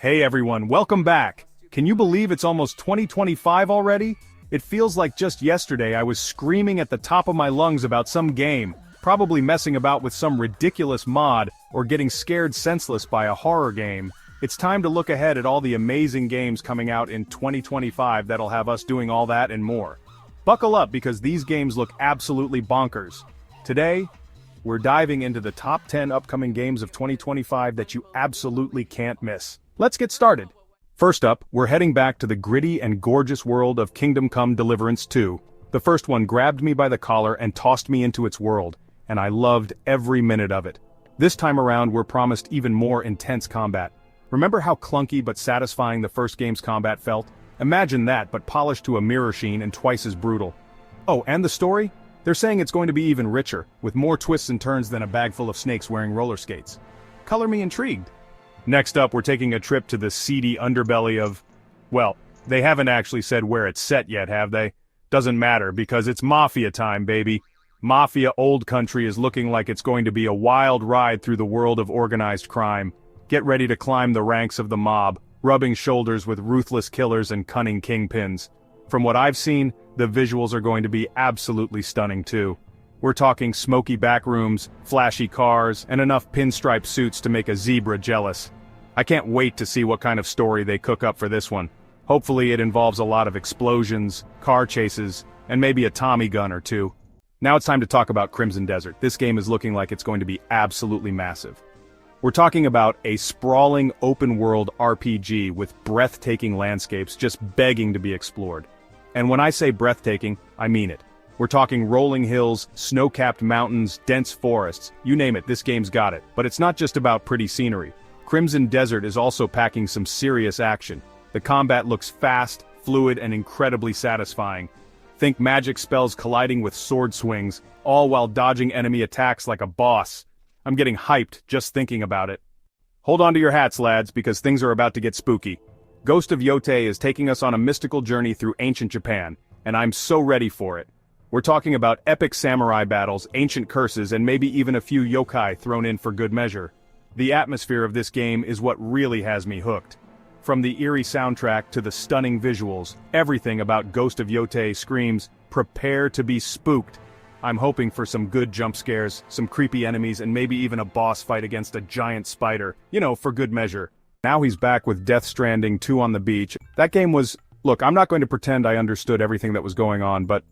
Hey everyone, welcome back! Can you believe it's almost 2025 already? It feels like just yesterday I was screaming at the top of my lungs about some game, probably messing about with some ridiculous mod, or getting scared senseless by a horror game. It's time to look ahead at all the amazing games coming out in 2025 that'll have us doing all that and more. Buckle up because these games look absolutely bonkers. Today, we're diving into the top 10 upcoming games of 2025 that you absolutely can't miss. Let's get started. First up, we're heading back to the gritty and gorgeous world of Kingdom Come Deliverance II. The first one grabbed me by the collar and tossed me into its world, and I loved every minute of it. This time around we're promised even more intense combat. Remember how clunky but satisfying the first game's combat felt? Imagine that, but polished to a mirror sheen and twice as brutal. Oh, and the story? They're saying it's going to be even richer, with more twists and turns than a bag full of snakes wearing roller skates. Color me intrigued. Next up, we're taking a trip to the seedy underbelly of... well, they haven't actually said where it's set yet, have they? Doesn't matter, because it's Mafia time, baby. Mafia Old Country is looking like it's going to be a wild ride through the world of organized crime. Get ready to climb the ranks of the mob, rubbing shoulders with ruthless killers and cunning kingpins. From what I've seen, the visuals are going to be absolutely stunning too. We're talking smoky backrooms, flashy cars, and enough pinstripe suits to make a zebra jealous. I can't wait to see what kind of story they cook up for this one. Hopefully it involves a lot of explosions, car chases, and maybe a Tommy gun or two. Now it's time to talk about Crimson Desert. This game is looking like it's going to be absolutely massive. We're talking about a sprawling open-world RPG with breathtaking landscapes just begging to be explored. And when I say breathtaking, I mean it. We're talking rolling hills, snow-capped mountains, dense forests, you name it, this game's got it. But it's not just about pretty scenery. Crimson Desert is also packing some serious action. The combat looks fast, fluid, and incredibly satisfying. Think magic spells colliding with sword swings, all while dodging enemy attacks like a boss. I'm getting hyped just thinking about it. Hold on to your hats, lads, because things are about to get spooky. Ghost of Yotei is taking us on a mystical journey through ancient Japan, and I'm so ready for it. We're talking about epic samurai battles, ancient curses, and maybe even a few yokai thrown in for good measure. The atmosphere of this game is what really has me hooked. From the eerie soundtrack to the stunning visuals, everything about Ghost of Yotei screams, prepare to be spooked. I'm hoping for some good jump scares, some creepy enemies, and maybe even a boss fight against a giant spider, you know, for good measure. Now he's back with Death Stranding 2 on the beach. That game was... look, I'm not going to pretend I understood everything that was going on, but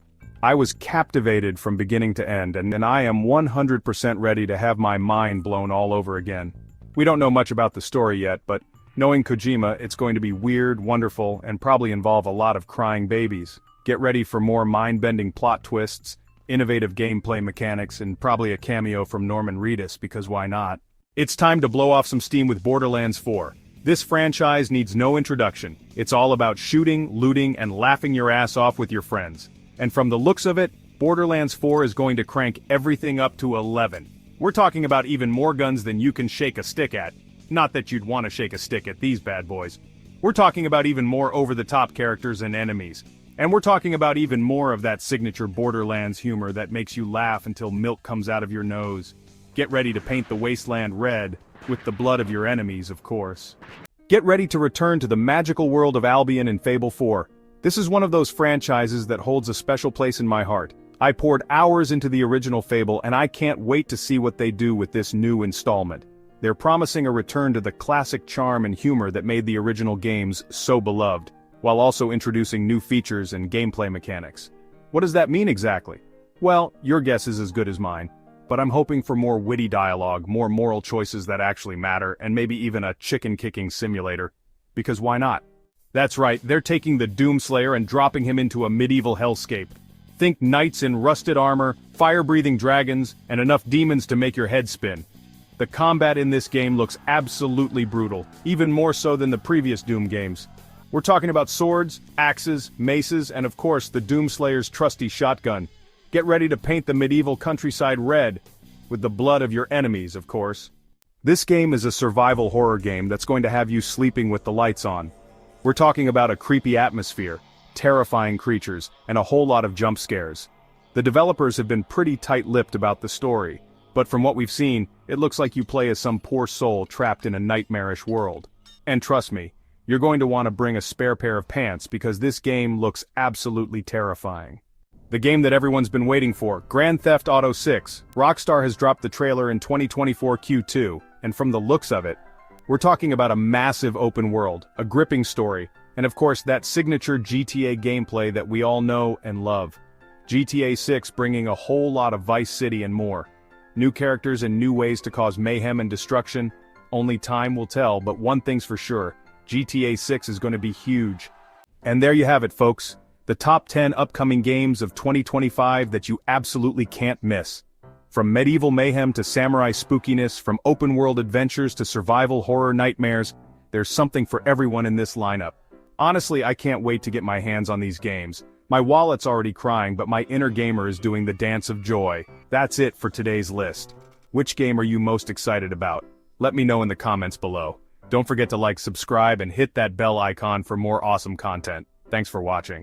I was captivated from beginning to end, and I am 100% ready to have my mind blown all over again. We don't know much about the story yet, but knowing Kojima, it's going to be weird, wonderful, and probably involve a lot of crying babies. Get ready for more mind-bending plot twists, innovative gameplay mechanics, and probably a cameo from Norman Reedus, because why not? It's time to blow off some steam with Borderlands IV. This franchise needs no introduction. It's all about shooting, looting, and laughing your ass off with your friends. And from the looks of it, Borderlands 4 is going to crank everything up to 11. We're talking about even more guns than you can shake a stick at. Not that you'd want to shake a stick at these bad boys. We're talking about even more over-the-top characters and enemies. And we're talking about even more of that signature Borderlands humor that makes you laugh until milk comes out of your nose. Get ready to paint the wasteland red, with the blood of your enemies, of course. Get ready to return to the magical world of Albion in Fable IV. This is one of those franchises that holds a special place in my heart. I poured hours into the original Fable, and I can't wait to see what they do with this new installment. They're promising a return to the classic charm and humor that made the original games so beloved, while also introducing new features and gameplay mechanics. What does that mean exactly? Well, your guess is as good as mine, but I'm hoping for more witty dialogue, more moral choices that actually matter, and maybe even a chicken-kicking simulator. Because why not? That's right, they're taking the Doomslayer and dropping him into a medieval hellscape. Think knights in rusted armor, fire-breathing dragons, and enough demons to make your head spin. The combat in this game looks absolutely brutal, even more so than the previous Doom games. We're talking about swords, axes, maces, and of course the Doomslayer's trusty shotgun. Get ready to paint the medieval countryside red, with the blood of your enemies, of course. This game is a survival horror game that's going to have you sleeping with the lights on. We're talking about a creepy atmosphere, terrifying creatures, and a whole lot of jump scares. The developers have been pretty tight-lipped about the story, but from what we've seen, it looks like you play as some poor soul trapped in a nightmarish world. And trust me, you're going to want to bring a spare pair of pants because this game looks absolutely terrifying. The game that everyone's been waiting for, Grand Theft Auto 6. Rockstar has dropped the trailer in 2024 Q2, and from the looks of it, we're talking about a massive open world, a gripping story, and of course that signature GTA gameplay that we all know and love. GTA 6 bringing a whole lot of Vice City and more. New characters and new ways to cause mayhem and destruction. Only time will tell, but one thing's for sure, GTA 6 is going to be huge. And there you have it, folks. The top 10 upcoming games of 2025 that you absolutely can't miss. From medieval mayhem to samurai spookiness, from open-world adventures to survival horror nightmares, there's something for everyone in this lineup. Honestly, I can't wait to get my hands on these games. My wallet's already crying, but my inner gamer is doing the dance of joy. That's it for today's list. Which game are you most excited about? Let me know in the comments below. Don't forget to like, subscribe, and hit that bell icon for more awesome content. Thanks for watching.